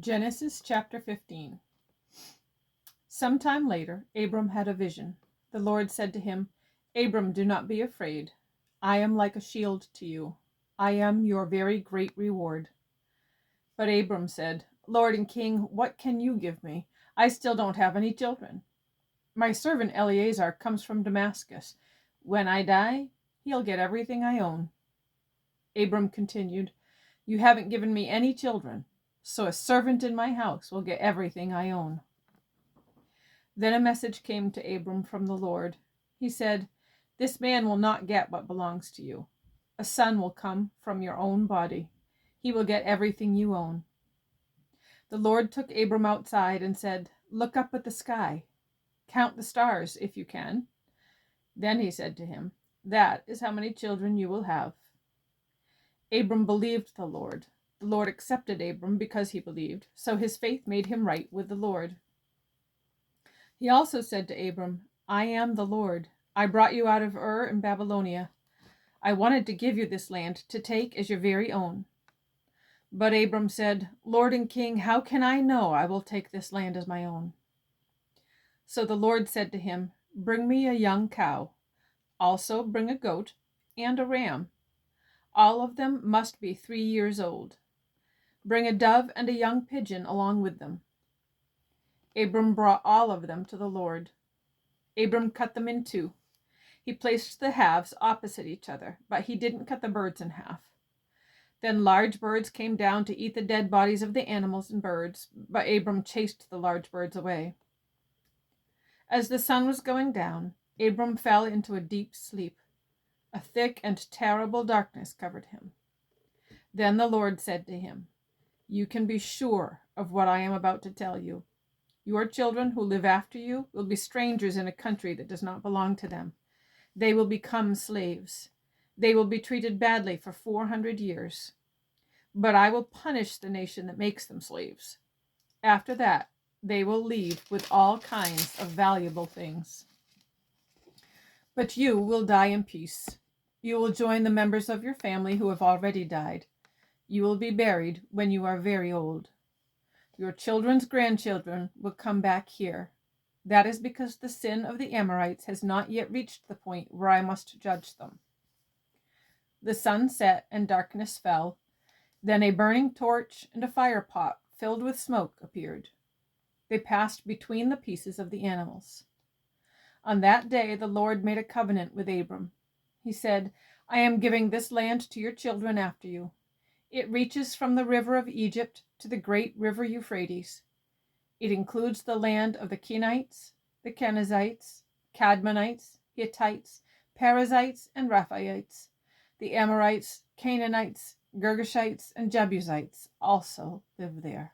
Genesis chapter 15. Sometime later, Abram had a vision. The Lord said to him, Abram, do not be afraid. I am like a shield to you. I am your very great reward. But Abram said, Lord and King, what can you give me? I still don't have any children. My servant Eliezer comes from Damascus. When I die, he'll get everything I own. Abram continued, You haven't given me any children, so a servant in my house will get everything I own. Then a message came to Abram from the Lord. He said, This man will not get what belongs to you. A son will come from your own body. He will get everything you own. The Lord took Abram outside and said, Look up at the sky. Count the stars if you can. Then he said to him, That is how many children you will have. Abram believed the Lord. The Lord accepted Abram because he believed, so his faith made him right with the Lord. He also said to Abram, I am the Lord. I brought you out of Ur in Babylonia. I wanted to give you this land to take as your very own. But Abram said, Lord and King, how can I know I will take this land as my own? So the Lord said to him, Bring me a young cow. Also bring a goat and a ram. All of them must be 3 years old. Bring a dove and a young pigeon along with them. Abram brought all of them to the Lord. Abram cut them in two. He placed the halves opposite each other, but he didn't cut the birds in half. Then large birds came down to eat the dead bodies of the animals and birds, but Abram chased the large birds away. As the sun was going down, Abram fell into a deep sleep. A thick and terrible darkness covered him. Then the Lord said to him, You can be sure of what I am about to tell you. Your children who live after you will be strangers in a country that does not belong to them. They will become slaves. They will be treated badly for 400 years. But I will punish the nation that makes them slaves. After that, they will leave with all kinds of valuable things. But you will die in peace. You will join the members of your family who have already died. You will be buried when you are very old. Your children's grandchildren will come back here. That is because the sin of the Amorites has not yet reached the point where I must judge them. The sun set and darkness fell. Then a burning torch and a fire pot filled with smoke appeared. They passed between the pieces of the animals. On that day the Lord made a covenant with Abram. He said, I am giving this land to your children after you. It reaches from the river of Egypt to the great river Euphrates. It includes the land of the Kenites, the Kenizzites, Cadmonites, Hittites, Perizzites, and Rephaites. The Amorites, Canaanites, Girgashites, and Jebusites also live there.